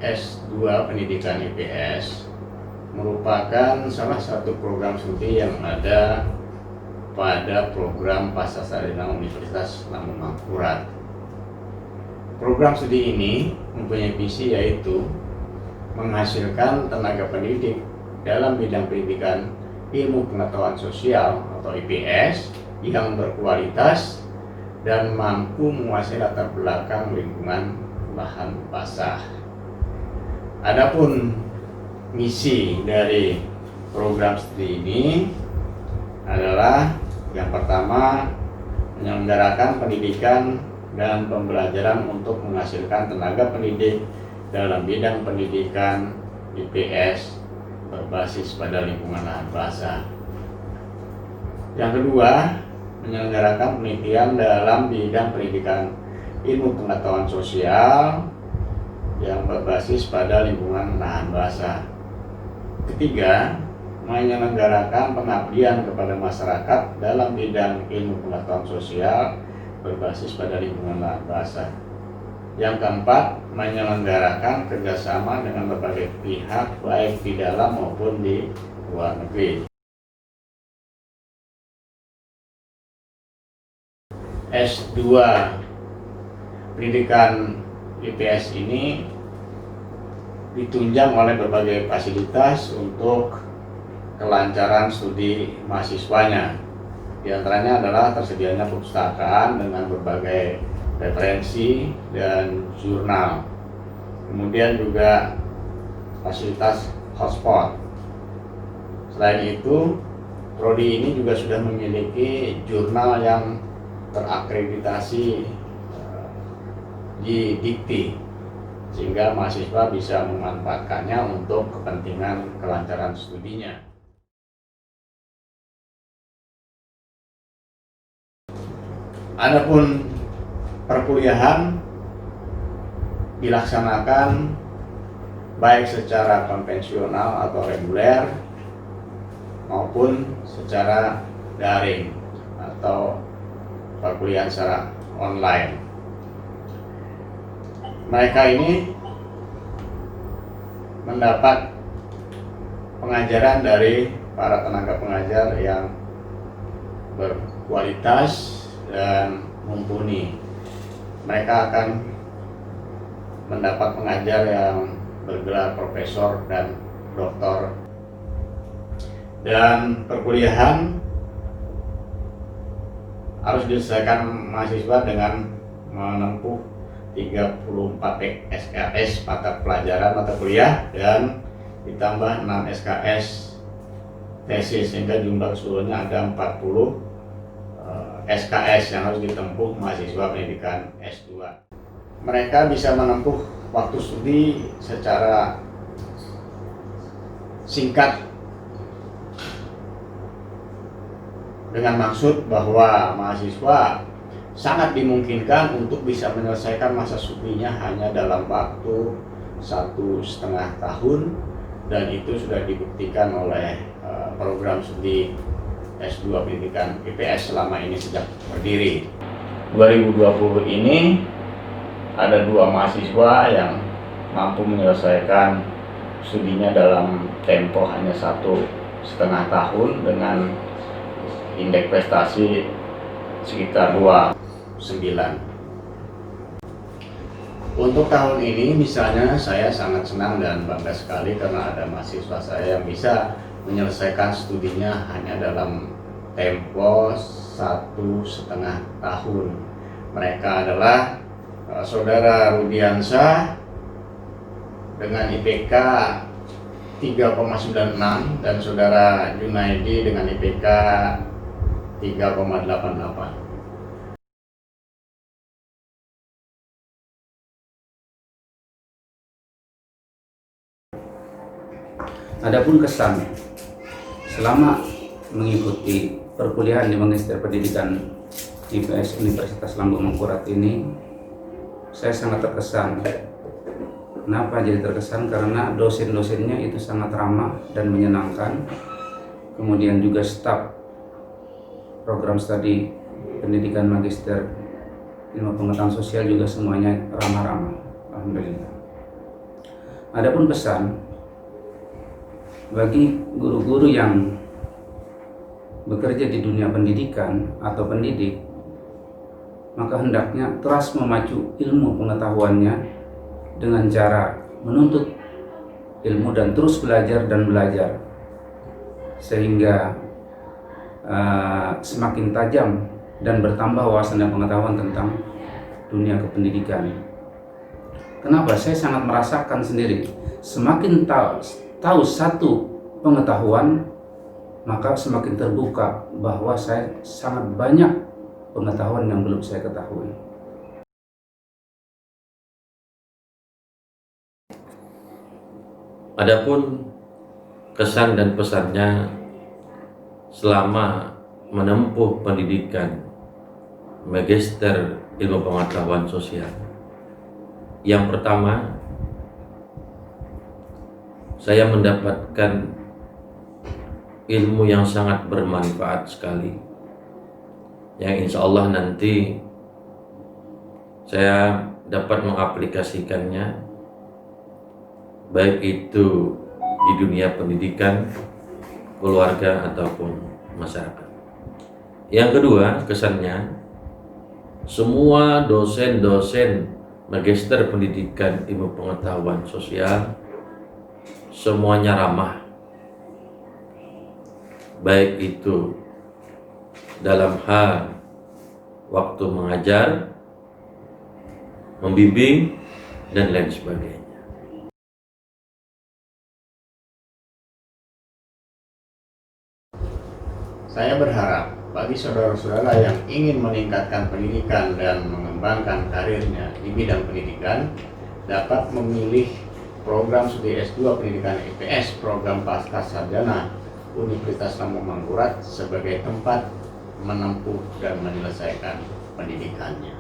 S2 Pendidikan IPS merupakan salah satu program studi yang ada pada program Pascasarjana Universitas Lambung Mangkurat. Program studi ini mempunyai visi yaitu menghasilkan tenaga pendidik dalam bidang pendidikan ilmu pengetahuan sosial atau IPS yang berkualitas dan mampu menguasai latar belakang lingkungan lahan basah. Adapun misi dari program studi ini adalah yang pertama, menyelenggarakan pendidikan dan pembelajaran untuk menghasilkan tenaga pendidik dalam bidang pendidikan IPS berbasis pada lingkungan lahan basah. Yang kedua, menyelenggarakan penelitian dalam bidang pendidikan ilmu pengetahuan sosial yang berbasis pada lingkungan lahan basah. Ketiga, menyelenggarakan pengabdian kepada masyarakat dalam bidang ilmu pengetahuan sosial berbasis pada lingkungan lahan basah. Yang keempat, menyelenggarakan kerjasama dengan berbagai pihak baik di dalam maupun di luar negeri. S2 Pendidikan IPS ini ditunjang oleh berbagai fasilitas untuk kelancaran studi mahasiswanya. Di antaranya adalah tersedianya perpustakaan dengan berbagai referensi dan jurnal. Kemudian juga fasilitas hotspot. Selain itu, prodi ini juga sudah memiliki jurnal yang terakreditasi di Dikti, sehingga mahasiswa bisa memanfaatkannya untuk kepentingan kelancaran studinya. Adapun perkuliahan dilaksanakan baik secara konvensional atau reguler maupun secara daring atau perkuliahan secara online. Mereka ini mendapat pengajaran dari para tenaga pengajar yang berkualitas dan mumpuni. Mereka akan mendapat pengajar yang bergelar profesor dan doktor. Dan perkuliahan harus diselesaikan mahasiswa dengan menempuh 34 SKS mata pelajaran mata kuliah dan ditambah 6 SKS tesis, sehingga jumlah keseluruhannya ada 40 SKS yang harus ditempuh mahasiswa pendidikan S2. Mereka bisa menempuh waktu studi secara singkat dengan maksud bahwa mahasiswa sangat dimungkinkan untuk bisa menyelesaikan masa studinya hanya dalam waktu 1,5 tahun, dan itu sudah dibuktikan oleh program studi S2 Pendidikan IPS selama ini sejak berdiri. 2020 ini ada 2 mahasiswa yang mampu menyelesaikan studinya dalam tempo hanya 1,5 tahun dengan indeks prestasi sekitar 29. Untuk tahun ini misalnya saya sangat senang dan bangga sekali karena ada mahasiswa saya yang bisa menyelesaikan studinya hanya dalam tempo 1,5 tahun. Mereka adalah Saudara Rudiansyah dengan IPK 3,96 dan Saudara Junaidi dengan IPK 3,88. Adapun kesan selama mengikuti perkuliahan di Magister Pendidikan IPS Universitas Lambung Mangkurat ini, saya sangat terkesan. Kenapa jadi terkesan? Karena dosen-dosennya itu sangat ramah dan menyenangkan. Kemudian juga staf program studi pendidikan Magister Ilmu Pengetahuan Sosial juga semuanya ramah-ramah. Alhamdulillah. Adapun pesan bagi guru-guru yang bekerja di dunia pendidikan atau pendidik, maka hendaknya terus memacu ilmu pengetahuannya dengan cara menuntut ilmu dan terus belajar dan belajar, sehingga semakin tajam dan bertambah wawasan dan pengetahuan tentang dunia kependidikan. Kenapa? Saya sangat merasakan sendiri, semakin tahu satu pengetahuan, maka semakin terbuka bahwa saya sangat banyak pengetahuan yang belum saya ketahui. Adapun kesan dan pesannya selama menempuh pendidikan Magister Ilmu Pengetahuan Sosial. Yang pertama, saya mendapatkan ilmu yang sangat bermanfaat sekali, yang insya Allah nanti saya dapat mengaplikasikannya, baik itu di dunia pendidikan, keluarga, ataupun masyarakat. Yang kedua, kesannya semua dosen-dosen Magister Pendidikan Ilmu Pengetahuan Sosial semuanya ramah, baik itu dalam hal waktu mengajar, membimbing, dan lain sebagainya. Saya berharap bagi saudara-saudara yang ingin meningkatkan pendidikan dan mengembangkan karirnya di bidang pendidikan dapat memilih program studi S2 Pendidikan IPS program Pascasarjana Universitas Lambung Mangkurat sebagai tempat menempuh dan menyelesaikan pendidikannya.